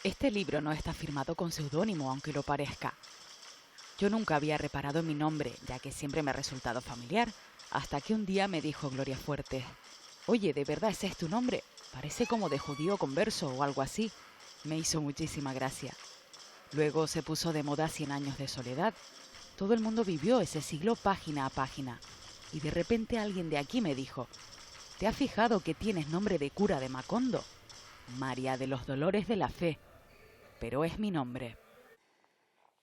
Este libro no está firmado con seudónimo, aunque lo parezca. Yo nunca había reparado en mi nombre, ya que siempre me ha resultado familiar, hasta que un día me dijo Gloria Fuertes: «Oye, ¿de verdad ese es tu nombre? Parece como de judío converso o algo así». Me hizo muchísima gracia. Luego se puso de moda 100 años de soledad. Todo el mundo vivió ese siglo página a página. Y de repente alguien de aquí me dijo: «¿Te has fijado que tienes nombre de cura de Macondo? María de los Dolores de la Fe». Pero es mi nombre.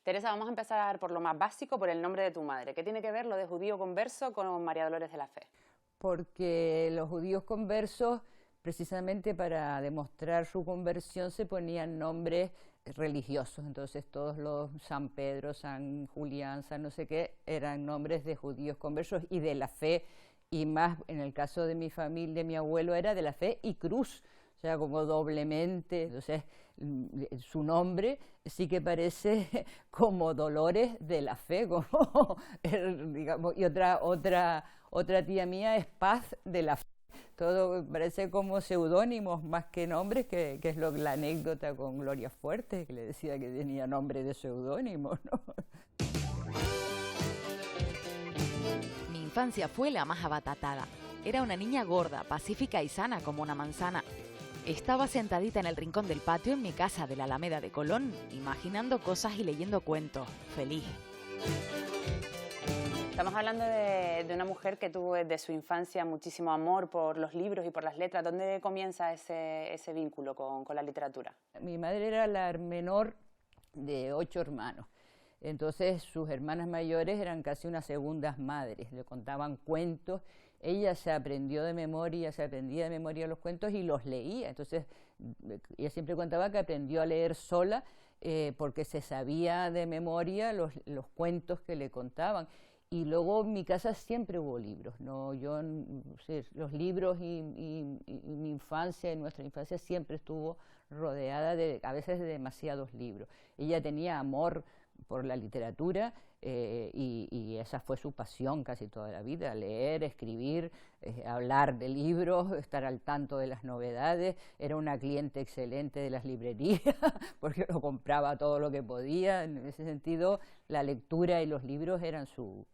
Teresa, vamos a empezar por lo más básico, por el nombre de tu madre. ¿Qué tiene que ver lo de judío converso con María Dolores de la Fe? Porque los judíos conversos, precisamente para demostrar su conversión, se ponían nombres religiosos. Entonces todos los San Pedro, San Julián, San no sé qué, eran nombres de judíos conversos y de la fe, y más en el caso de mi familia, de mi abuelo, era de la fe y cruz. O sea, como doblemente. Entonces, su nombre sí que parece como Dolores de la Fe, como, digamos, y otra tía mía es Paz de la Fe. Todo parece como seudónimos más que nombres, que es la anécdota con Gloria Fuertes, que le decía que tenía nombre de seudónimo, ¿no? Mi infancia fue la más abatatada. Era una niña gorda, pacífica y sana como una manzana. Estaba sentadita en el rincón del patio en mi casa de la Alameda de Colón, imaginando cosas y leyendo cuentos, feliz. Estamos hablando de una mujer que tuvo desde su infancia muchísimo amor por los libros y por las letras. ¿Dónde comienza ese vínculo con la literatura? Mi madre era la menor de 8 hermanos. Entonces sus hermanas mayores eran casi unas segundas madres, le contaban cuentos, ella se aprendía de memoria los cuentos y los leía. Entonces ella siempre contaba que aprendió a leer sola porque se sabía de memoria los cuentos que le contaban. Y luego en mi casa siempre hubo libros, ¿no? Los libros y mi infancia, y nuestra infancia siempre estuvo rodeada a veces de demasiados libros. Ella tenía amor por la literatura y esa fue su pasión casi toda la vida: leer, escribir, hablar de libros, estar al tanto de las novedades. Era una cliente excelente de las librerías porque lo compraba todo lo que podía. En ese sentido, la lectura y los libros eran su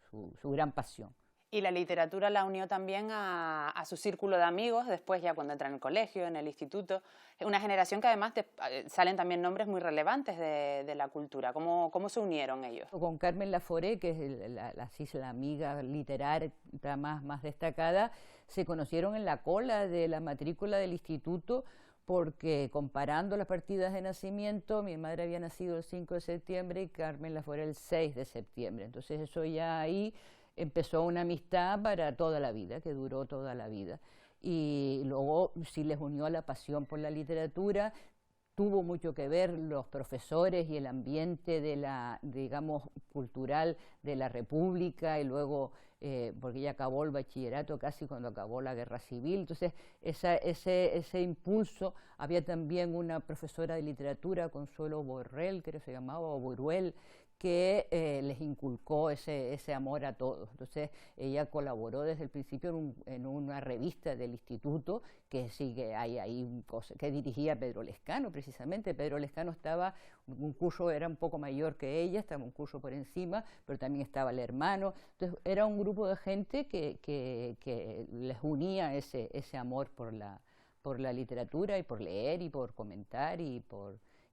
gran pasión. Y la literatura la unió también a su círculo de amigos, después ya cuando entra en el colegio, en el instituto. Es una generación que además salen también nombres muy relevantes de la cultura. ¿Cómo se unieron ellos? Con Carmen Laforet, que es la amiga literaria más destacada, se conocieron en la cola de la matrícula del instituto, porque comparando las partidas de nacimiento, mi madre había nacido el 5 de septiembre y Carmen Laforet el 6 de septiembre. Entonces eso ya ahí empezó una amistad para toda la vida, que duró toda la vida. Y luego sí les unió la pasión por la literatura. Tuvo mucho que ver los profesores y el ambiente digamos, cultural de la República, y luego, porque ella acabó el bachillerato casi cuando acabó la Guerra Civil. Entonces, ese impulso. Había también una profesora de literatura, Consuelo Borrell, creo que se llamaba, o Boruel, que les inculcó ese amor a todos. Entonces ella colaboró desde el principio en una revista del instituto, que sigue ahí cosas que dirigía Pedro Lescano, precisamente. Pedro Lescano era un poco mayor que ella, estaba un curso por encima, pero también estaba el hermano. Entonces era un grupo de gente que les unía ese amor por la literatura y por leer y por comentar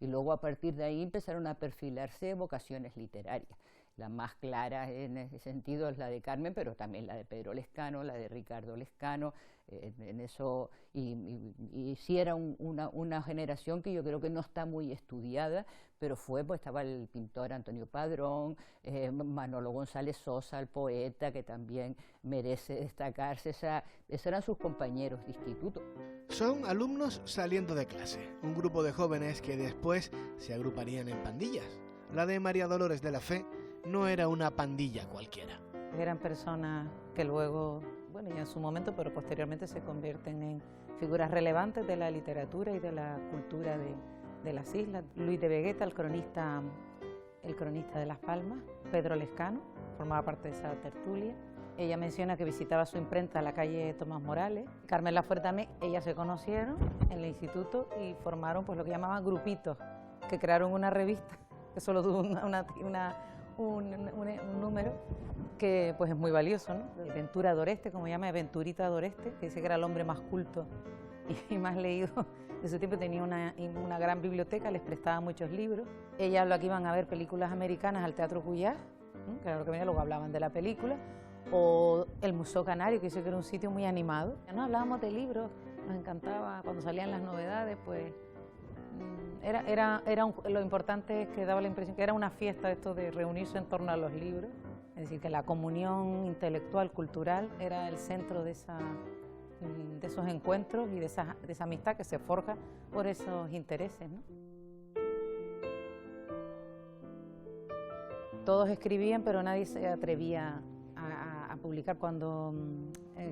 y luego a partir de ahí empezaron a perfilarse vocaciones literarias. La más clara en ese sentido es la de Carmen, pero también la de Pedro Lescano, la de Ricardo Lescano. En eso, y sí era una generación que yo creo que no está muy estudiada, pero pues estaba el pintor Antonio Padrón, Manolo González Sosa, el poeta, que también merece destacarse. Esos eran sus compañeros de instituto. Son alumnos saliendo de clase, un grupo de jóvenes que después se agruparían en pandillas. La de María Dolores de la Fe no era una pandilla cualquiera. Eran personas que luego, bueno, ya en su momento, pero posteriormente se convierten en figuras relevantes de la literatura y de la cultura de las islas. Luis de Vegueta, el cronista de Las Palmas. Pedro Lescano formaba parte de esa tertulia. Ella menciona que visitaba su imprenta en la calle Tomás Morales. Carmen Lafuerte también, ellas se conocieron en el instituto y formaron pues lo que llamaban grupitos que crearon una revista que solo tuvo un número que pues es muy valioso, ¿no? Ventura Doreste, como llama, Venturita Doreste, que dice que era el hombre más culto y más leído de su tiempo. Tenía una gran biblioteca, les prestaba muchos libros. Ellas lo que iban a ver películas americanas al Teatro Cuyás, ¿no? Claro que venía, luego hablaban de la película, o el Museo Canario, que dice que era un sitio muy animado. Ya no hablábamos de libros, nos encantaba cuando salían las novedades, pues lo importante es que daba la impresión que era una fiesta esto de reunirse en torno a los libros, es decir, que la comunión intelectual, cultural, era el centro de esos encuentros y de esa amistad que se forja por esos intereses, ¿no? Todos escribían, pero nadie se atrevía a publicar. Cuando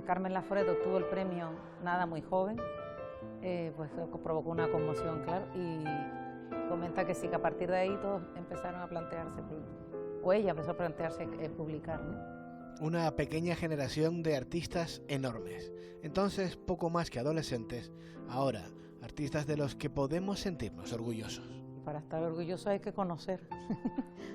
Carmen Laforet obtuvo el premio Nada muy joven, pues provocó una conmoción, claro, y comenta que sí, que a partir de ahí todos empezaron a plantearse, o ella empezó a plantearse publicar, ¿no? Una pequeña generación de artistas enormes. Entonces, poco más que adolescentes, ahora, artistas de los que podemos sentirnos orgullosos. Para estar orgullosos hay que conocer,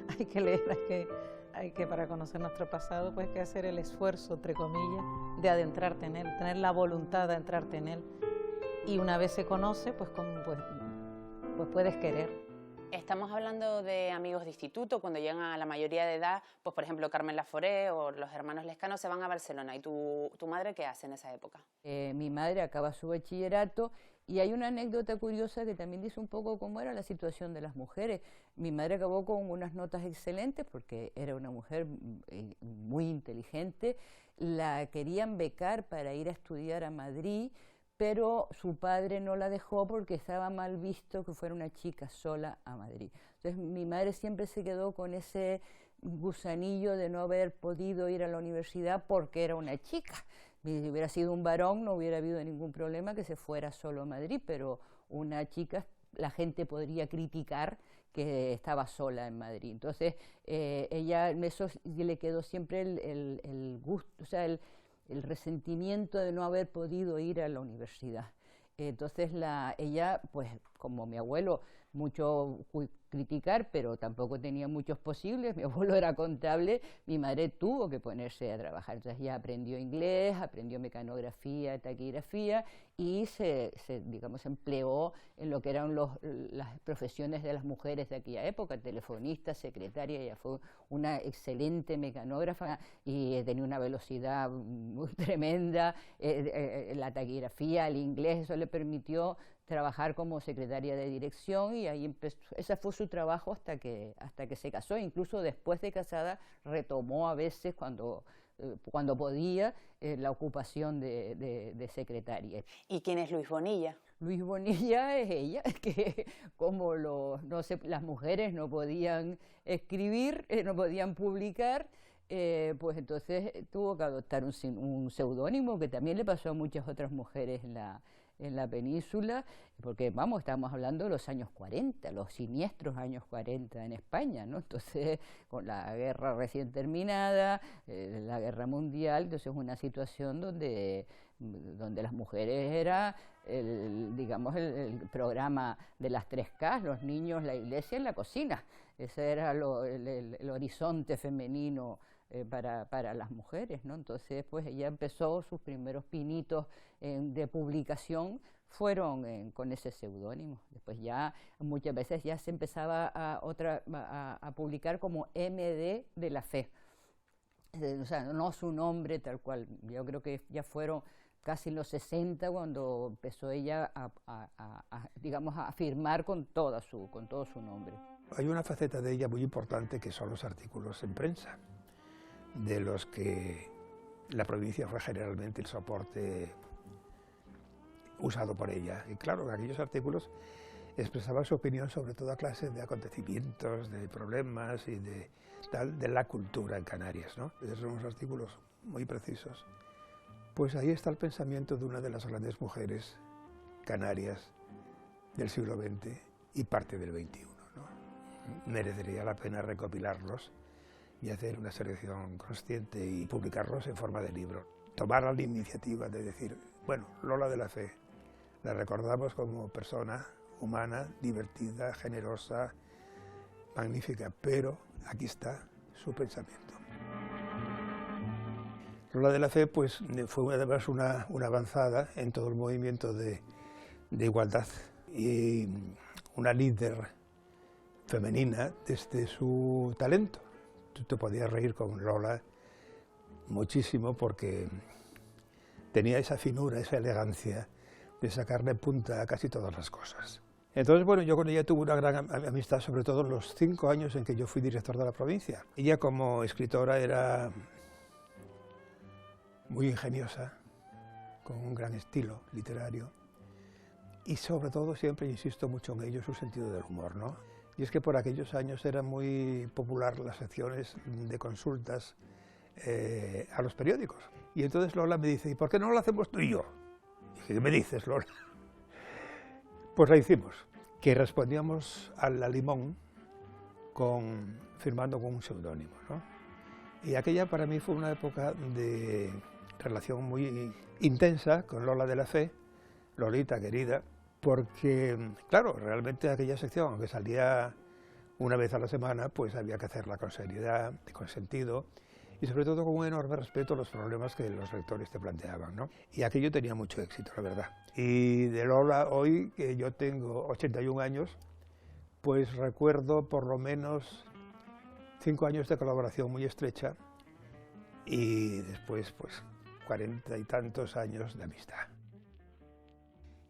hay que leer, hay que para conocer nuestro pasado, pues hay que hacer el esfuerzo, entre comillas, de adentrarte en él, tener la voluntad de adentrarte en él. Y una vez se conoce, pues puedes querer. Estamos hablando de amigos de instituto, cuando llegan a la mayoría de edad, pues por ejemplo Carmen Laforet o los hermanos Lescano se van a Barcelona. ¿Y tu madre qué hace en esa época? Mi madre acaba su bachillerato y hay una anécdota curiosa que también dice un poco cómo era la situación de las mujeres. Mi madre acabó con unas notas excelentes porque era una mujer muy inteligente, la querían becar para ir a estudiar a Madrid, pero su padre no la dejó porque estaba mal visto que fuera una chica sola a Madrid. Entonces mi madre siempre se quedó con ese gusanillo de no haber podido ir a la universidad porque era una chica. Si hubiera sido un varón no hubiera habido ningún problema que se fuera solo a Madrid, pero una chica, la gente podría criticar que estaba sola en Madrid. Entonces ella, en eso le quedó siempre el gusto, o sea, el resentimiento de no haber podido ir a la universidad. Entonces ella, pues como mi abuelo, mucho criticar, pero tampoco tenía muchos posibles, mi abuelo era contable, mi madre tuvo que ponerse a trabajar. Entonces ella aprendió inglés, aprendió mecanografía, taquigrafía y se empleó en lo que eran las profesiones de las mujeres de aquella época, telefonista, secretaria. Ella fue una excelente mecanógrafa y tenía una velocidad muy tremenda. La taquigrafía, el inglés, eso le permitió trabajar como secretaria de dirección y ahí empezó. Ese fue su trabajo hasta que se casó. Incluso después de casada retomó a veces cuando podía la ocupación de secretaria. ¿Y quién es Luis Bonilla? Luis Bonilla es ella, que como las mujeres no podían escribir, no podían publicar, pues entonces tuvo que adoptar un seudónimo, que también le pasó a muchas otras mujeres en la península, porque estamos hablando de los años 40, los siniestros años 40 en España, ¿no? Entonces, con la guerra recién terminada, la guerra mundial, entonces una situación donde las mujeres era el programa de las 3K, los niños, la iglesia y la cocina. Ese era el horizonte femenino para las mujeres, ¿no? Entonces, pues ella empezó sus primeros pinitos de publicación fueron con ese seudónimo. Después ya muchas veces ya se empezaba a publicar como MD de la Fe. O sea, no su nombre tal cual. Yo creo que ya fueron casi en los 60 cuando empezó ella a firmar con todo su nombre. Hay una faceta de ella muy importante que son los artículos en prensa, de los que la provincia fue generalmente el soporte usado por ella. Y claro, aquellos artículos expresaban su opinión sobre toda clase de acontecimientos, de problemas y de la cultura en Canarias, ¿no? Esos son unos artículos muy precisos. Pues ahí está el pensamiento de una de las grandes mujeres canarias del siglo XX y parte del XXI, ¿no? Merecería la pena recopilarlos y hacer una selección consciente y publicarlos en forma de libro. Tomar la iniciativa de decir, bueno, Lola de la Fe, la recordamos como persona, humana, divertida, generosa, magnífica, pero aquí está su pensamiento. Lola de la Fe pues, fue además una avanzada en todo el movimiento de igualdad y una líder femenina desde su talento. Tú te podías reír con Lola muchísimo porque tenía esa finura, esa elegancia de sacarle punta a casi todas las cosas. Entonces, bueno, yo con ella tuve una gran amistad, sobre todo en los 5 años en que yo fui director de la provincia. Ella como escritora era muy ingeniosa, con un gran estilo literario y sobre todo, siempre insisto mucho en ello, su sentido del humor, ¿no? Y es que por aquellos años era muy popular las secciones de consultas a los periódicos. Y entonces Lola me dice, ¿y por qué no lo hacemos tú y yo? Y dije, ¿qué me dices, Lola? Pues la hicimos, que respondíamos a la Limón firmando con un seudónimo, ¿no? Y aquella para mí fue una época de relación muy intensa con Lola de la Fe, Lolita querida, porque, claro, realmente aquella sección, aunque salía una vez a la semana, pues había que hacerla con seriedad, con sentido, y sobre todo con un enorme respeto a los problemas que los lectores te planteaban, ¿no? Y aquello tenía mucho éxito, la verdad. Y de Lola, hoy, que yo tengo 81 años, pues recuerdo por lo menos 5 años de colaboración muy estrecha y después, pues, 40 y tantos años de amistad.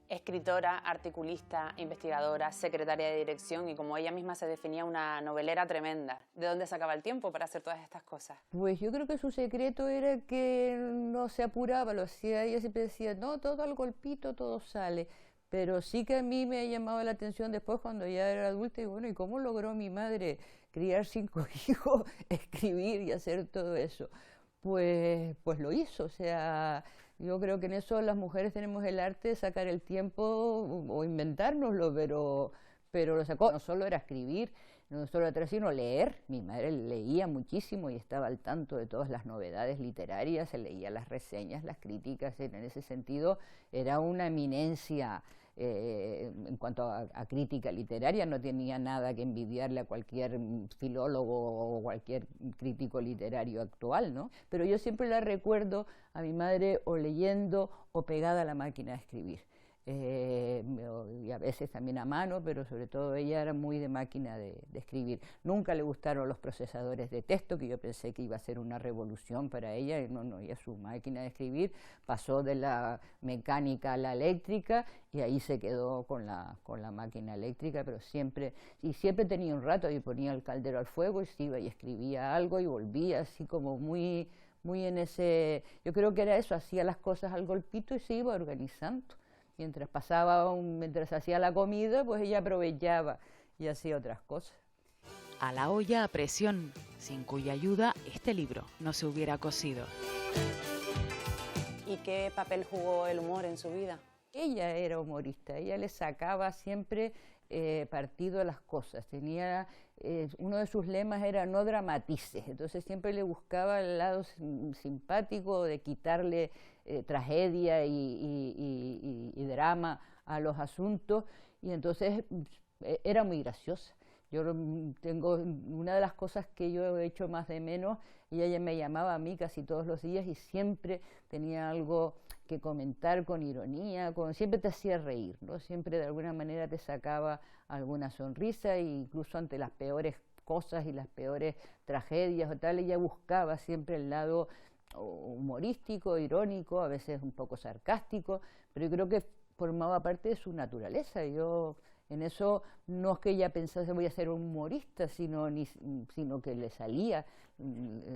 Escritora, articulista, investigadora, secretaria de dirección y, como ella misma se definía, una novelera tremenda. ¿De dónde sacaba el tiempo para hacer todas estas cosas? Pues yo creo que su secreto era que no se apuraba, lo hacía, ella siempre decía, no, todo al golpito, todo sale. Pero sí que a mí me ha llamado la atención después cuando ya era adulta y bueno, ¿y cómo logró mi madre criar 5 hijos, escribir y hacer todo eso? Pues lo hizo, o sea, yo creo que en eso las mujeres tenemos el arte de sacar el tiempo o inventárnoslo, pero lo sacó. No solo era escribir, no solo era sino leer. Mi madre leía muchísimo y estaba al tanto de todas las novedades literarias, se leía las reseñas, las críticas, en ese sentido era una eminencia. En cuanto a crítica literaria, no tenía nada que envidiarle a cualquier filólogo o cualquier crítico literario actual, ¿no? Pero yo siempre la recuerdo a mi madre o leyendo o pegada a la máquina de escribir. Y a veces también a mano, pero sobre todo ella era muy de máquina de escribir. Nunca le gustaron los procesadores de texto, que yo pensé que iba a ser una revolución para ella, y no, ella su máquina de escribir pasó de la mecánica a la eléctrica y ahí se quedó con la máquina eléctrica, pero siempre tenía un rato y ponía el caldero al fuego y se iba y escribía algo y volvía así como muy en ese, yo creo que era eso, hacía las cosas al golpito y se iba organizando. Mientras hacía la comida, pues ella aprovechaba y hacía otras cosas. A la olla a presión, sin cuya ayuda este libro no se hubiera cosido. ¿Y qué papel jugó el humor en su vida? Ella era humorista, ella le sacaba siempre partido a las cosas. Tenía uno de sus lemas era no dramatices, entonces siempre le buscaba el lado simpático de quitarle tragedia y drama a los asuntos, y entonces era muy graciosa. Yo tengo una de las cosas que yo he hecho más de menos, y ella me llamaba a mí casi todos los días y siempre tenía algo que comentar con ironía, siempre te hacía reír, ¿no? Siempre de alguna manera te sacaba alguna sonrisa, e incluso ante las peores cosas y las peores tragedias o tal, ella buscaba siempre el lado humorístico, irónico, a veces un poco sarcástico, pero yo creo que formaba parte de su naturaleza. Yo en eso no es que ella pensase voy a ser un humorista, sino que le salía,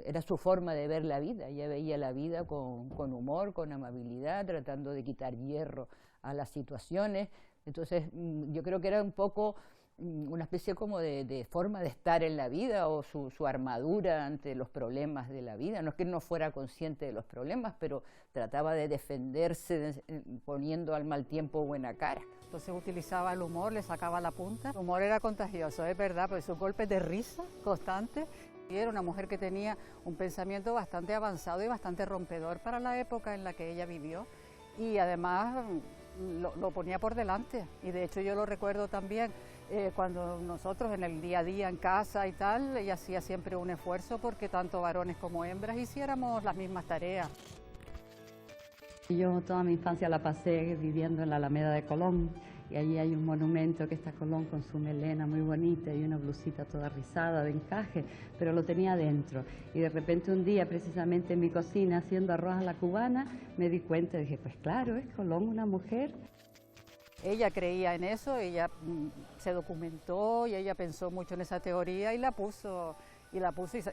era su forma de ver la vida. Ella veía la vida con humor, con amabilidad, tratando de quitar hierro a las situaciones. Entonces yo creo que era un poco una especie como de forma de estar en la vida, o su armadura ante los problemas de la vida. No es que no fuera consciente de los problemas, pero trataba de defenderse poniendo al mal tiempo buena cara. Entonces utilizaba el humor, le sacaba la punta. El humor era contagioso, es verdad, porque sus golpes de risa constantes. Y era una mujer que tenía un pensamiento bastante avanzado y bastante rompedor para la época en la que ella vivió. Y además lo ponía por delante. Y de hecho yo lo recuerdo también cuando nosotros en el día a día en casa y tal, ella hacía siempre un esfuerzo porque tanto varones como hembras hiciéramos las mismas tareas. Yo toda mi infancia la pasé viviendo en la Alameda de Colón y allí hay un monumento que está Colón con su melena muy bonita y una blusita toda rizada de encaje, pero lo tenía adentro. Y de repente un día, precisamente en mi cocina, haciendo arroz a la cubana, me di cuenta y dije, pues claro, es Colón una mujer. Ella creía en eso, ella se documentó y ella pensó mucho en esa teoría y la puso y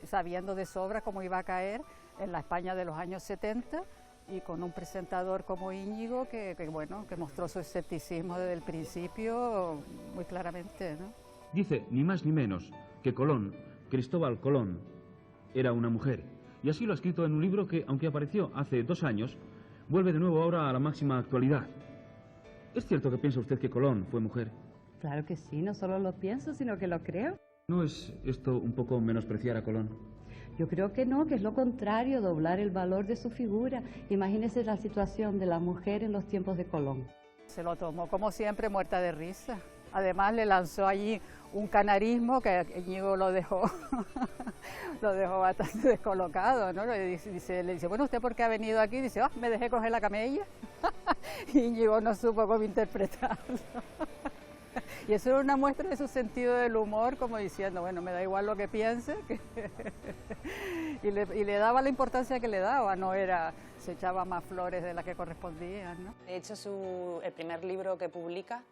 sabiendo de sobra cómo iba a caer en la España de los años 70 y con un presentador como Íñigo que mostró su escepticismo desde el principio muy claramente, ¿no? Dice, ni más ni menos, que Colón, Cristóbal Colón, era una mujer. Y así lo ha escrito en un libro que, aunque apareció hace 2 años, vuelve de nuevo ahora a la máxima actualidad. ¿Es cierto que piensa usted que Colón fue mujer? Claro que sí, no solo lo pienso, sino que lo creo. ¿No es esto un poco menospreciar a Colón? Yo creo que no, que es lo contrario, doblar el valor de su figura. Imagínese la situación de la mujer en los tiempos de Colón. Se lo tomó como siempre muerta de risa. Además le lanzó allí un canarismo que Íñigo lo dejó bastante descolocado, ¿no? Le dice, bueno, ¿usted por qué ha venido aquí? Dice, me dejé coger la camella. Y Íñigo no supo cómo interpretarlo. Y eso era una muestra de su sentido del humor, como diciendo, bueno, me da igual lo que piense. y le daba la importancia que le daba, no era, se echaba más flores de las que correspondían, ¿no? De hecho, el primer libro que publica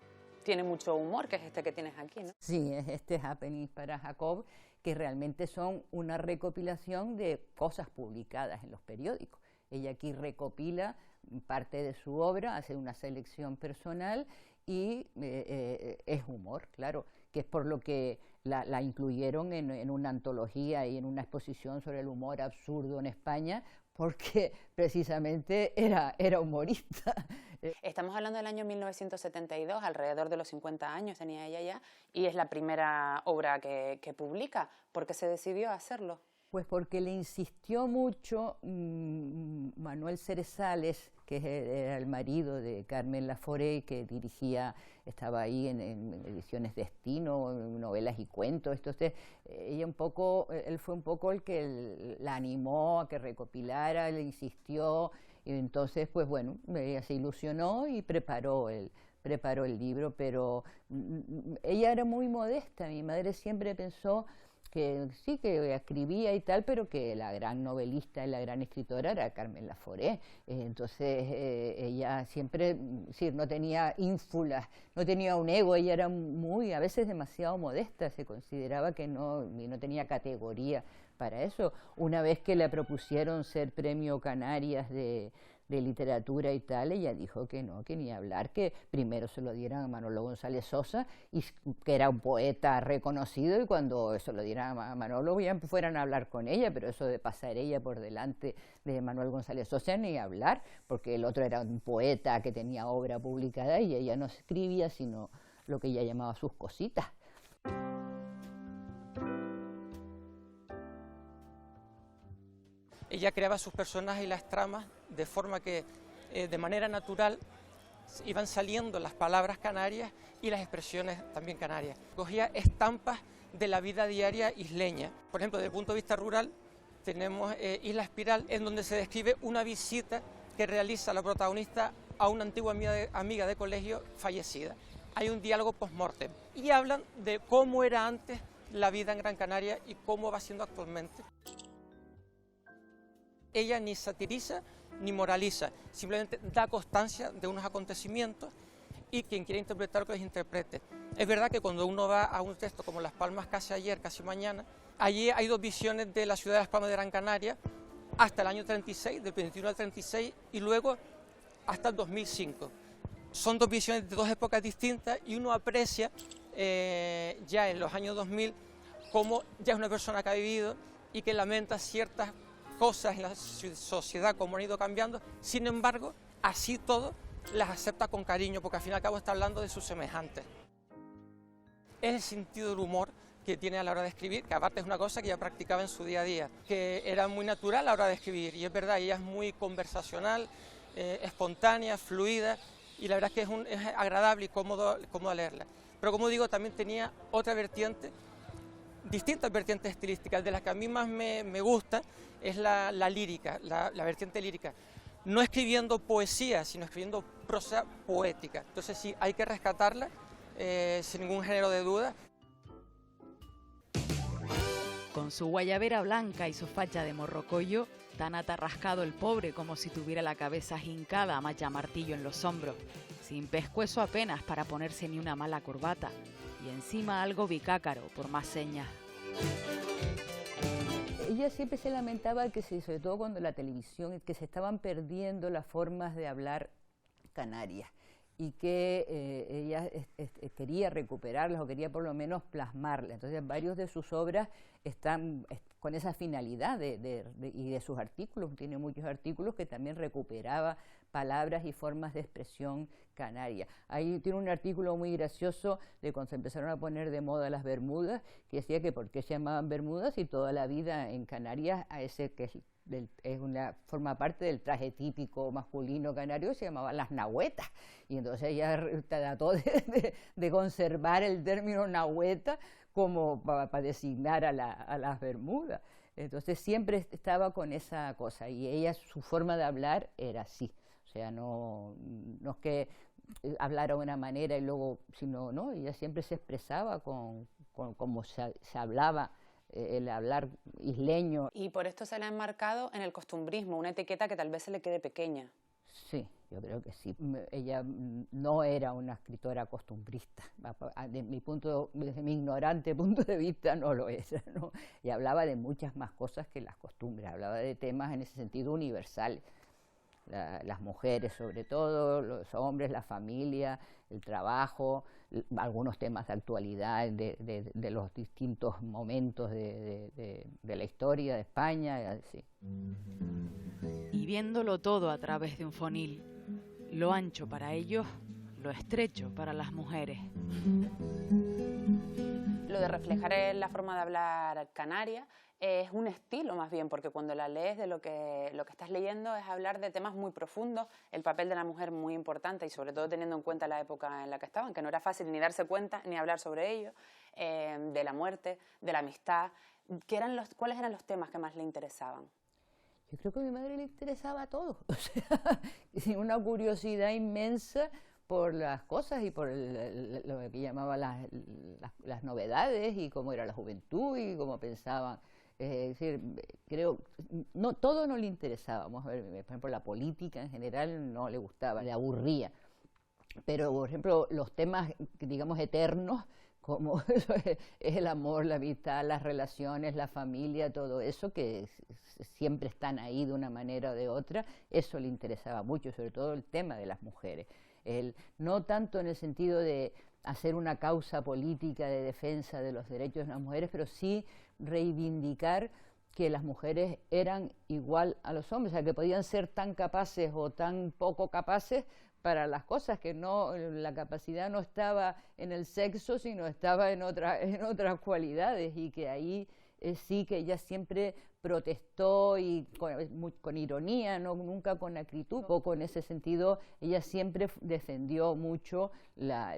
tiene mucho humor, que es este que tienes aquí, ¿no? Sí, es este Happenings para Jacob, que realmente son una recopilación de cosas publicadas en los periódicos. Ella aquí recopila parte de su obra, hace una selección personal y es humor, claro, que es por lo que la incluyeron en una antología y en una exposición sobre el humor absurdo en España, porque precisamente era humorista. Estamos hablando del año 1972, alrededor de los 50 años tenía ella ya, y es la primera obra que publica. ¿Por qué se decidió a hacerlo? Pues porque le insistió mucho Manuel Cerezales, que era el marido de Carmen Laforet, que dirigía, estaba ahí en Ediciones Destino, novelas y cuentos. Entonces, él fue un poco el que la animó a que recopilara, le insistió, y entonces, pues bueno, ella se ilusionó y preparó el libro, pero ella era muy modesta. Mi madre siempre pensó que sí, que escribía y tal, pero que la gran novelista y la gran escritora era Carmen Laforet. Entonces ella siempre, sí, no tenía ínfulas, no tenía un ego, ella era a veces demasiado modesta, se consideraba que no tenía categoría para eso. Una vez que le propusieron ser Premio Canarias de literatura y tal, ella dijo que no, que ni hablar, que primero se lo dieran a Manolo González Sosa, y que era un poeta reconocido, y cuando se lo dieran a Manolo ya fueran a hablar con ella, pero eso de pasar ella por delante de Manuel González Sosa ni hablar, porque el otro era un poeta que tenía obra publicada y ella no escribía sino lo que ella llamaba sus cositas. Ella creaba sus personajes y las tramas de forma que de manera natural iban saliendo las palabras canarias y las expresiones también canarias. Cogía estampas de la vida diaria isleña. Por ejemplo, desde el punto de vista rural tenemos Isla Espiral, en donde se describe una visita que realiza la protagonista a una antigua amiga de colegio fallecida. Hay un diálogo post-mortem y hablan de cómo era antes la vida en Gran Canaria y cómo va siendo actualmente. Ella ni satiriza ni moraliza, simplemente da constancia de unos acontecimientos y quien quiera interpretar lo que les interprete. Es verdad que cuando uno va a un texto como Las Palmas casi ayer, casi mañana, allí hay 2 visiones de la ciudad de Las Palmas de Gran Canaria hasta el año 36, del 21 al 36 y luego hasta el 2005. Son 2 visiones de 2 épocas distintas y uno aprecia ya en los años 2000 cómo ya es una persona que ha vivido y que lamenta ciertas cosas en la sociedad como han ido cambiando, sin embargo, así todo las acepta con cariño, porque al fin y al cabo está hablando de sus semejantes. Es el sentido del humor que tiene a la hora de escribir, que aparte es una cosa que ella practicaba en su día a día, que era muy natural a la hora de escribir, y es verdad, ella es muy conversacional, espontánea, fluida, y la verdad es que es agradable y cómodo leerla. Pero como digo, también tenía otra vertiente, distintas vertientes estilísticas. De las que a mí más me gusta es la lírica, la vertiente lírica. No escribiendo poesía, sino escribiendo prosa poética. Entonces sí, hay que rescatarla sin ningún género de duda. Con su guayabera blanca y su facha de morrocoyo, tan atarrascado el pobre como si tuviera la cabeza hincada a macha martillo en los hombros, sin pescuezo apenas para ponerse ni una mala corbata, y encima algo bicácaro por más señas. Ella siempre se lamentaba que, sobre todo cuando la televisión, que se estaban perdiendo las formas de hablar canarias y que ella quería recuperarlas o quería por lo menos plasmarlas. Entonces varios de sus obras están con esa finalidad y de sus artículos, tiene muchos artículos que también recuperaba palabras y formas de expresión canaria. Ahí tiene un artículo muy gracioso de cuando se empezaron a poner de moda las bermudas, que decía que por qué se llamaban bermudas y toda la vida en Canarias a ese que forma parte del traje típico masculino canario, se llamaban las nahuetas, y entonces ella trató de conservar el término nahueta como para designar a las bermudas. Entonces siempre estaba con esa cosa, y ella, su forma de hablar era así, o sea, no es que hablara de una manera y luego, sino, no, ella siempre se expresaba como se hablaba, el hablar isleño. Y por esto se le ha enmarcado en el costumbrismo, una etiqueta que tal vez se le quede pequeña. Sí, yo creo que sí. Ella no era una escritora costumbrista. Desde mi ignorante punto de vista no lo es, ¿no? Y hablaba de muchas más cosas que las costumbres, hablaba de temas en ese sentido universales. Las mujeres sobre todo, los hombres, la familia, el trabajo, algunos temas de actualidad de los distintos momentos de la historia de España, así. Y viéndolo todo a través de un fonil, lo ancho para ellos, lo estrecho para las mujeres. Lo de reflejar la forma de hablar canaria es un estilo más bien, porque cuando la lees de lo que estás leyendo es hablar de temas muy profundos, el papel de la mujer muy importante y sobre todo teniendo en cuenta la época en la que estaban, que no era fácil ni darse cuenta ni hablar sobre ello, de la muerte, de la amistad. ¿Cuáles eran los temas que más le interesaban? Yo creo que a mi madre le interesaba todo, o sea, una curiosidad inmensa por las cosas y por lo que llamaba las novedades y cómo era la juventud y cómo pensaban. Es decir, creo, todo no le interesaba. Vamos a ver, por ejemplo, la política en general no le gustaba, le aburría. Pero, por ejemplo, los temas, digamos, eternos, como es el amor, la amistad, las relaciones, la familia, todo eso, que siempre están ahí de una manera o de otra, eso le interesaba mucho, sobre todo el tema de las mujeres. No tanto en el sentido de hacer una causa política de defensa de los derechos de las mujeres, pero sí reivindicar que las mujeres eran igual a los hombres, o sea, que podían ser tan capaces o tan poco capaces para las cosas, que la capacidad no estaba en el sexo, sino estaba en otras cualidades, y que ahí sí que ella siempre protestó y con ironía, nunca con acritud, poco en ese sentido. Ella siempre defendió mucho la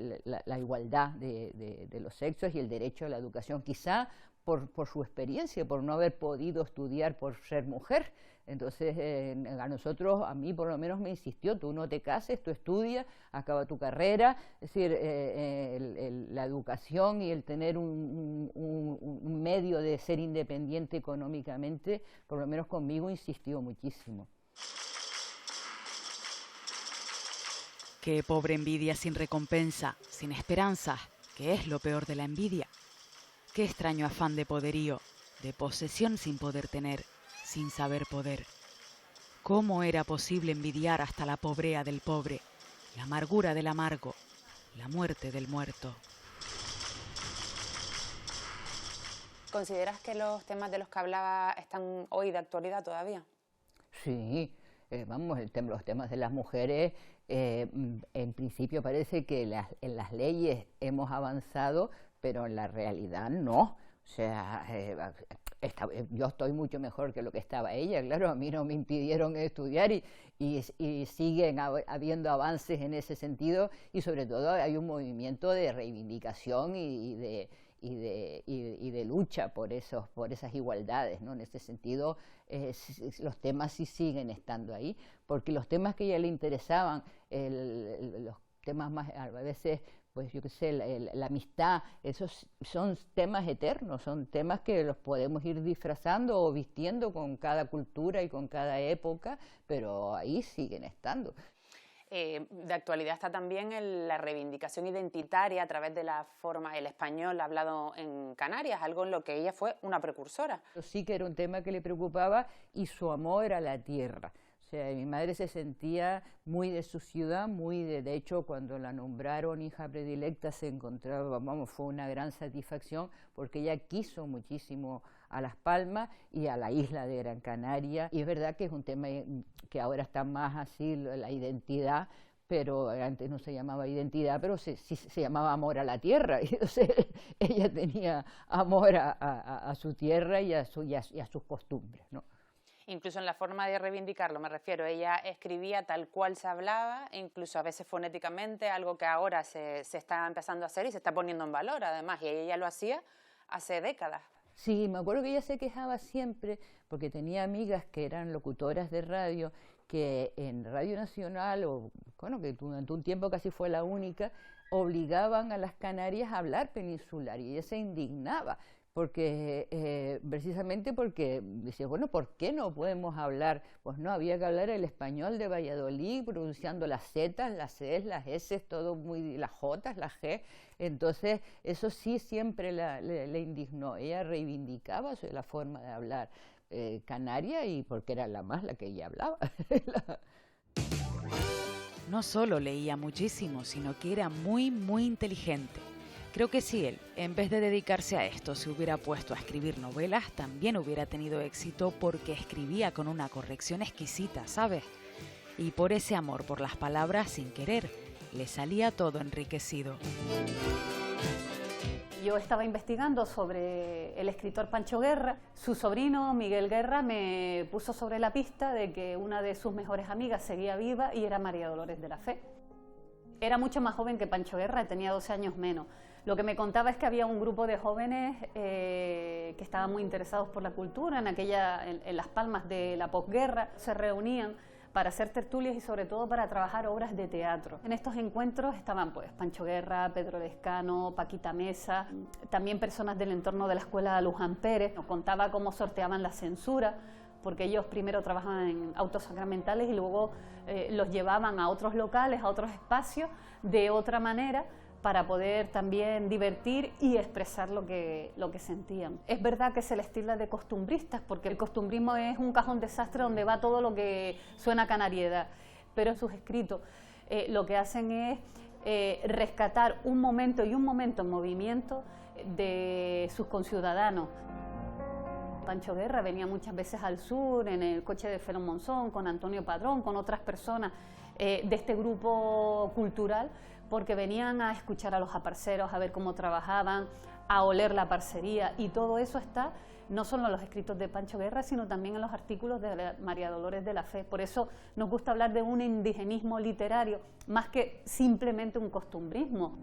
igualdad de los sexos y el derecho a la educación, quizá por su experiencia, por no haber podido estudiar por ser mujer. Entonces, a mí por lo menos me insistió, tú no te cases, tú estudia, acaba tu carrera. Es decir, la educación y el tener un medio de ser independiente económicamente, por lo menos conmigo insistió muchísimo. Qué pobre envidia sin recompensa, sin esperanza, que es lo peor de la envidia. Qué extraño afán de poderío, de posesión sin poder tener, sin saber poder. ¿Cómo era posible envidiar hasta la pobrea del pobre, la amargura del amargo, la muerte del muerto? ¿Consideras que los temas de los que hablaba están hoy de actualidad todavía? Sí, los temas de las mujeres, en principio parece que en las leyes hemos avanzado, pero en la realidad no. O sea, yo estoy mucho mejor que lo que estaba ella, claro, a mí no me impidieron estudiar y siguen habiendo avances en ese sentido, y sobre todo hay un movimiento de reivindicación y de lucha por esas igualdades, ¿no? En ese sentido, los temas sí siguen estando ahí, porque los temas que a ella le interesaban, los temas más, a veces, pues yo qué sé, la amistad, esos son temas eternos, son temas que los podemos ir disfrazando o vistiendo con cada cultura y con cada época, pero ahí siguen estando. De actualidad está también la reivindicación identitaria a través de la forma, el español hablado en Canarias, algo en lo que ella fue una precursora. Sí que era un tema que le preocupaba, y su amor a la tierra. O sea, mi madre se sentía muy de su ciudad, de hecho, cuando la nombraron hija predilecta se encontraba, fue una gran satisfacción, porque ella quiso muchísimo a Las Palmas y a la isla de Gran Canaria, y es verdad que es un tema que ahora está más así, la identidad, pero antes no se llamaba identidad, pero sí se llamaba amor a la tierra, y entonces ella tenía amor a su tierra y a sus costumbres, ¿no? Incluso en la forma de reivindicarlo, me refiero, ella escribía tal cual se hablaba, incluso a veces fonéticamente, algo que ahora se está empezando a hacer y se está poniendo en valor, además, y ella lo hacía hace décadas. Sí, me acuerdo que ella se quejaba siempre, porque tenía amigas que eran locutoras de radio, que en Radio Nacional, o bueno, que durante un tiempo casi fue la única, obligaban a las Canarias a hablar peninsular, y ella se indignaba, precisamente porque decía, bueno, ¿por qué no podemos hablar? Pues no, había que hablar el español de Valladolid, pronunciando las zetas, las cs, las s, todo las jotas, las g. Entonces, eso sí siempre le indignó. Ella reivindicaba la forma de hablar canaria, y porque era la que ella hablaba. No solo leía muchísimo, sino que era muy, muy inteligente. Creo que si él, en vez de dedicarse a esto, se hubiera puesto a escribir novelas, también hubiera tenido éxito, porque escribía con una corrección exquisita, ¿sabes? Y por ese amor por las palabras, sin querer, le salía todo enriquecido. Yo estaba investigando sobre el escritor Pancho Guerra. Su sobrino, Miguel Guerra, me puso sobre la pista de que una de sus mejores amigas seguía viva, y era María Dolores de la Fe. Era mucho más joven que Pancho Guerra, tenía 12 años menos. Lo que me contaba es que había un grupo de jóvenes que estaban muy interesados por la cultura, en Las Palmas de la posguerra. Se reunían para hacer tertulias y sobre todo para trabajar obras de teatro. En estos encuentros estaban pues Pancho Guerra, Pedro Lescano, Paquita Mesa, también personas del entorno de la escuela Luján Pérez. Nos contaba cómo sorteaban la censura, porque ellos primero trabajaban en autos sacramentales y luego los llevaban a otros locales, a otros espacios, de otra manera, para poder también divertir y expresar lo que sentían. Es verdad que se les tilda de costumbristas, porque el costumbrismo es un cajón desastre donde va todo lo que suena a canariedad, pero en sus escritos lo que hacen es rescatar un momento y un momento en movimiento de sus conciudadanos. Pancho Guerra venía muchas veces al sur en el coche de Ferón Monzón, con Antonio Padrón, con otras personas de este grupo cultural, porque venían a escuchar a los aparceros, a ver cómo trabajaban, a oler la parcería, y todo eso está no solo en los escritos de Pancho Guerra, sino también en los artículos de María Dolores de la Fe. Por eso nos gusta hablar de un indigenismo literario, más que simplemente un costumbrismo.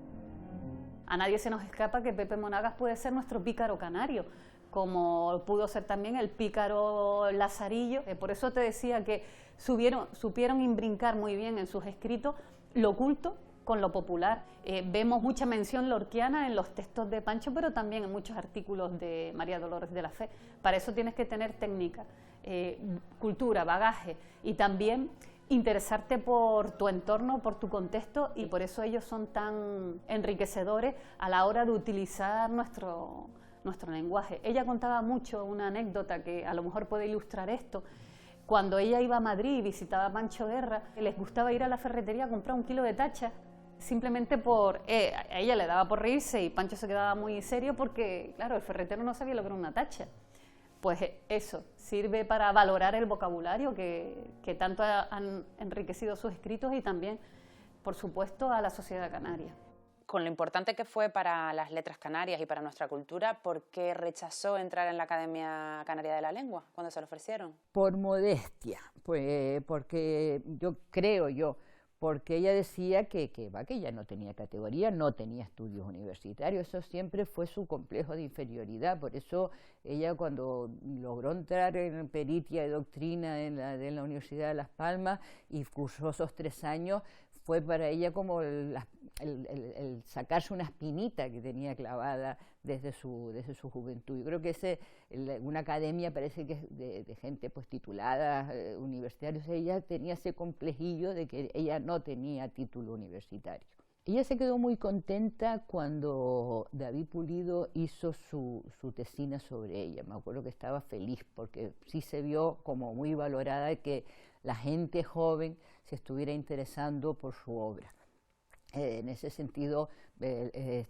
A nadie se nos escapa que Pepe Monagas puede ser nuestro pícaro canario, como pudo ser también el pícaro Lazarillo. Por eso te decía que supieron imbrincar muy bien en sus escritos lo oculto con lo popular. Vemos mucha mención lorquiana en los textos de Pancho, pero también en muchos artículos de María Dolores de la Fe. Para eso tienes que tener técnica, cultura, bagaje, y también interesarte por tu entorno, por tu contexto, y por eso ellos son tan enriquecedores a la hora de utilizar nuestro lenguaje. Ella contaba mucho una anécdota que a lo mejor puede ilustrar esto. Cuando ella iba a Madrid y visitaba a Pancho Guerra, les gustaba ir a la ferretería a comprar 1 kilo de tachas, simplemente a ella le daba por reírse, y Pancho se quedaba muy serio porque, claro, el ferretero no sabía lo que era una tacha. Pues eso sirve para valorar el vocabulario que tanto han enriquecido sus escritos, y también, por supuesto, a la sociedad canaria. con lo importante que fue para las letras canarias y para nuestra cultura, ¿por qué rechazó entrar en la Academia Canaria de la Lengua cuando se lo ofrecieron? Por modestia, pues, porque porque ella decía que ella no tenía categoría, no tenía estudios universitarios, eso siempre fue su complejo de inferioridad, por eso ella cuando logró entrar en peritia y doctrina en la Universidad de Las Palmas y cursó esos 3 años, fue para ella como el sacarse una espinita que tenía clavada desde su juventud. Yo creo que una academia parece que es de gente pues titulada, universitarios. Ella tenía ese complejillo de que ella no tenía título universitario. Ella se quedó muy contenta cuando David Pulido hizo su tesina sobre ella. Me acuerdo que estaba feliz porque sí se vio como muy valorada que la gente joven se estuviera interesando por su obra. En ese sentido,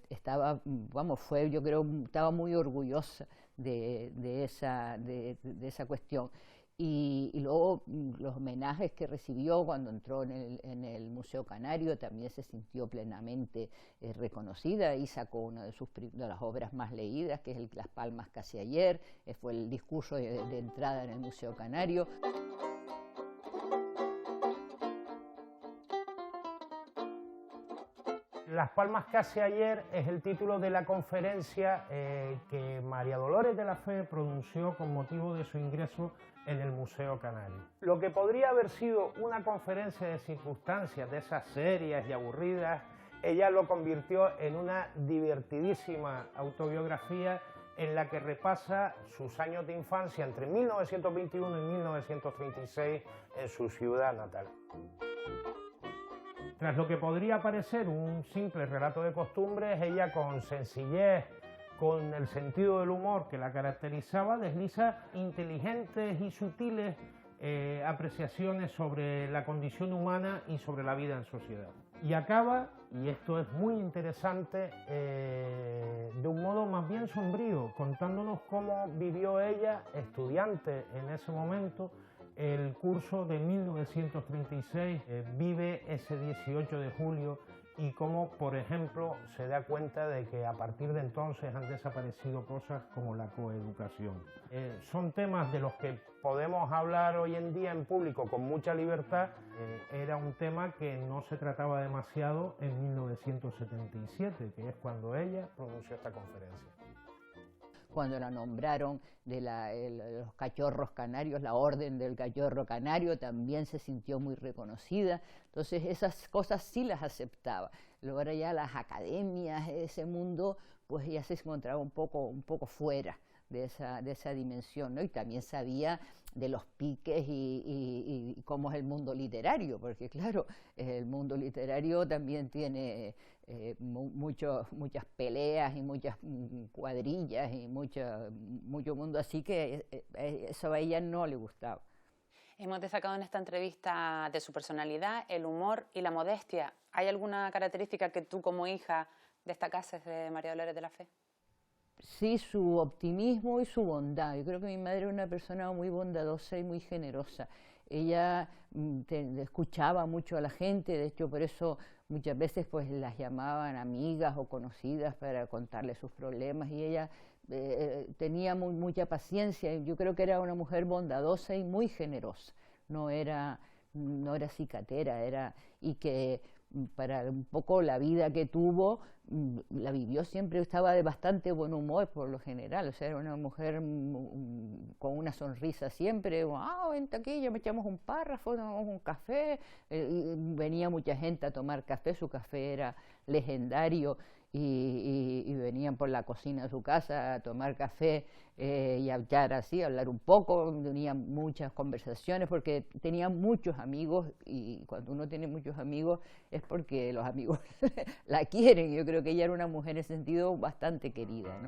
estaba muy orgullosa de esa cuestión. Y luego los homenajes que recibió cuando entró en el Museo Canario también se sintió plenamente reconocida y sacó una de las obras más leídas, que es Las Palmas casi ayer, fue el discurso de entrada en el Museo Canario. Las Palmas casi ayer es el título de la conferencia que María Dolores de la Fe pronunció con motivo de su ingreso en el Museo Canario. Lo que podría haber sido una conferencia de circunstancias, de esas serias y aburridas, ella lo convirtió en una divertidísima autobiografía en la que repasa sus años de infancia entre 1921 y 1936 en su ciudad natal. Tras lo que podría parecer un simple relato de costumbres, ella con sencillez, con el sentido del humor que la caracterizaba, desliza inteligentes y sutiles apreciaciones sobre la condición humana y sobre la vida en sociedad. Y acaba, y esto es muy interesante, de un modo más bien sombrío, contándonos cómo vivió ella, estudiante en ese momento, el curso de 1936, vive ese 18 de julio y cómo, por ejemplo, se da cuenta de que a partir de entonces han desaparecido cosas como la coeducación. Son temas de los que podemos hablar hoy en día en público con mucha libertad. Era un tema que no se trataba demasiado en 1977, que es cuando ella pronunció esta conferencia. Cuando la nombraron de los cachorros canarios, la Orden del Cachorro Canario, también se sintió muy reconocida. Entonces esas cosas sí las aceptaba. Luego ahora ya las academias, ese mundo, pues ya se encontraba un poco fuera de esa dimensión, ¿no? Y también sabía de los piques y cómo es el mundo literario, porque claro, el mundo literario también tiene muchas peleas y muchas cuadrillas y mucho mundo, así que eso a ella no le gustaba. Hemos destacado en esta entrevista de su personalidad, el humor y la modestia. ¿Hay alguna característica que tú como hija destacases de María Dolores de la Fe? Sí, su optimismo y su bondad. Yo creo que mi madre era una persona muy bondadosa y muy generosa. Ella escuchaba mucho a la gente, de hecho por eso muchas veces pues las llamaban amigas o conocidas para contarle sus problemas y ella tenía mucha paciencia. Yo creo que era una mujer bondadosa y muy generosa, no era cicatera, y que para un poco la vida que tuvo, la vivió siempre, estaba de bastante buen humor por lo general, o sea, era una mujer con una sonrisa siempre, vente aquí, ya me echamos un párrafo, tomamos un café, y venía mucha gente a tomar café, su café era legendario, y venían por la cocina de su casa a tomar café y a hablar un poco, tenían muchas conversaciones porque tenía muchos amigos y cuando uno tiene muchos amigos es porque los amigos la quieren. Yo creo que ella era una mujer en ese sentido bastante querida, ¿no?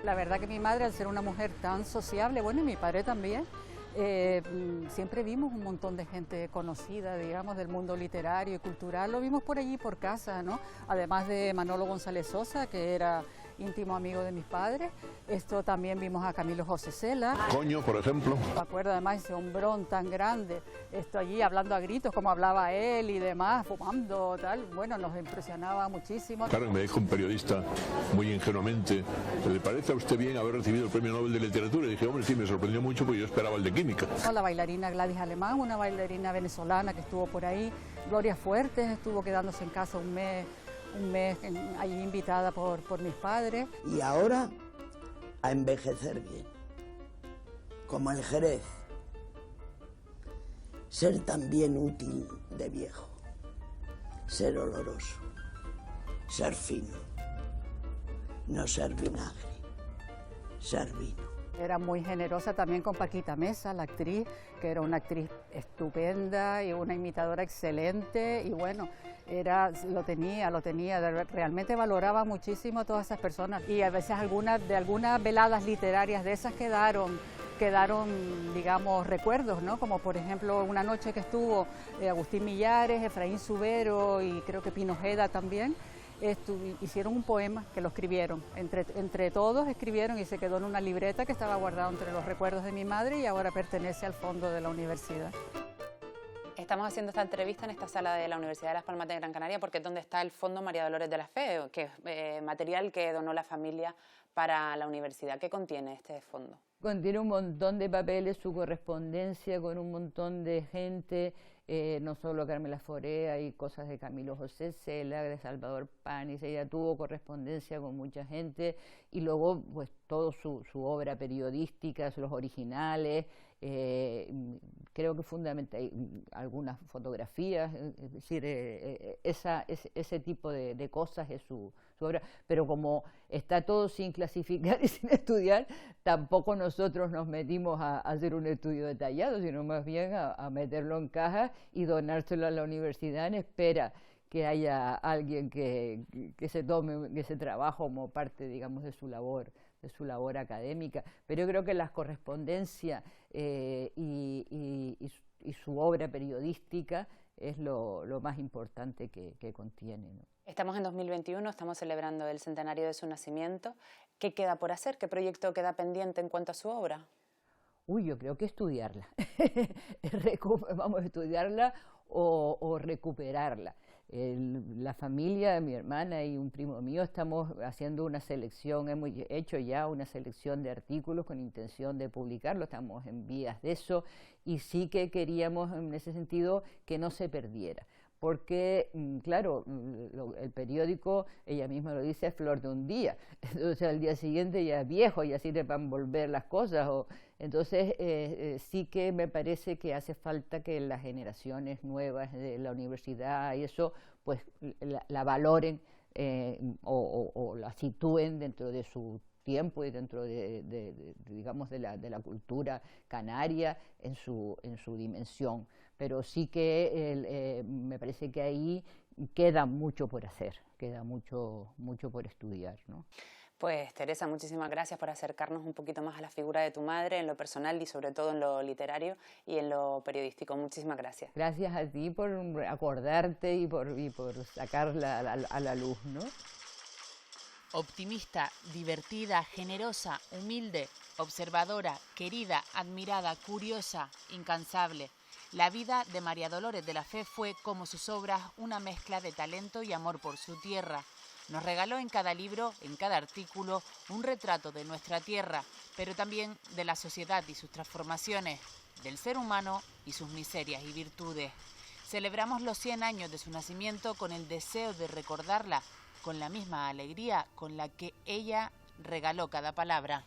La verdad que mi madre, al ser una mujer tan sociable, bueno, y mi padre también, siempre vimos un montón de gente conocida, digamos, del mundo literario y cultural, lo vimos por allí por casa, ¿no? Además de Manolo González Sosa, que era íntimo amigo de mis padres. Esto también vimos a Camilo José Cela. Coño, por ejemplo. Me acuerdo además ese hombrón tan grande, esto allí hablando a gritos como hablaba él y demás, fumando, tal. Bueno, nos impresionaba muchísimo. Claro, me dijo un periodista muy ingenuamente, ¿le parece a usted bien haber recibido el Premio Nobel de Literatura? Y dije, hombre, sí, me sorprendió mucho porque yo esperaba el de Química. La bailarina Gladys Alemán, una bailarina venezolana que estuvo por ahí. Gloria Fuertes estuvo quedándose en casa un mes allí invitada por mis padres. Y ahora a envejecer bien, como el Jerez, ser también útil de viejo, ser oloroso, ser fino, no ser vinagre, ser vino. Era muy generosa también con Paquita Mesa, la actriz, que era una actriz estupenda y una imitadora excelente, y bueno, lo tenía, realmente valoraba muchísimo a todas esas personas, y a veces algunas veladas literarias de esas quedaron, digamos, recuerdos, ¿no? Como por ejemplo una noche que estuvo Agustín Millares, Efraín Subero y creo que Pino Ojeda también. Hicieron un poema que lo escribieron, entre todos escribieron y se quedó en una libreta que estaba guardada entre los recuerdos de mi madre y ahora pertenece al fondo de la universidad. Estamos haciendo esta entrevista en esta sala de la Universidad de Las Palmas de Gran Canaria porque es donde está el Fondo María Dolores de la Fe, que es material que donó la familia para la universidad. ¿Qué contiene este fondo? Contiene un montón de papeles, su correspondencia con un montón de gente, no solo Carmela Foré, hay cosas de Camilo José Cela, de Salvador Panis, ella tuvo correspondencia con mucha gente y luego pues toda su obra periodística, los originales, creo que fundamentalmente hay algunas fotografías, es decir, ese tipo de cosas es su obra, pero como está todo sin clasificar y sin estudiar, tampoco nosotros nos metimos a hacer un estudio detallado, sino más bien a meterlo en caja y donárselo a la universidad en espera que haya alguien que se tome ese trabajo como parte, digamos, de su labor académica. Pero yo creo que las correspondencias y su obra periodística es lo más importante que contiene, ¿no? Estamos en 2021, estamos celebrando el centenario de su nacimiento. ¿Qué queda por hacer? ¿Qué proyecto queda pendiente en cuanto a su obra? Yo creo que estudiarla. Vamos a estudiarla o recuperarla. La familia, mi hermana y un primo mío estamos haciendo una selección, hemos hecho ya una selección de artículos con intención de publicarlo, estamos en vías de eso y sí que queríamos en ese sentido que no se perdiera. Porque, claro, el periódico, ella misma lo dice, es flor de un día. Entonces, al día siguiente ya es viejo y así te van a volver las cosas. Entonces, sí que me parece que hace falta que las generaciones nuevas de la universidad y eso, pues, la valoren o la sitúen dentro de su tiempo y dentro digamos, de la cultura canaria en su dimensión. Pero sí que me parece que ahí queda mucho por hacer, queda mucho por estudiar, ¿no? Pues Teresa, muchísimas gracias por acercarnos un poquito más a la figura de tu madre en lo personal y sobre todo en lo literario y en lo periodístico. Muchísimas gracias. Gracias a ti por acordarte y por sacarla a la luz, ¿no? Optimista, divertida, generosa, humilde, observadora, querida, admirada, curiosa, incansable. La vida de María Dolores de la Fe fue, como sus obras, una mezcla de talento y amor por su tierra. Nos regaló en cada libro, en cada artículo, un retrato de nuestra tierra, pero también de la sociedad y sus transformaciones, del ser humano y sus miserias y virtudes. Celebramos los 100 años de su nacimiento con el deseo de recordarla con la misma alegría con la que ella regaló cada palabra.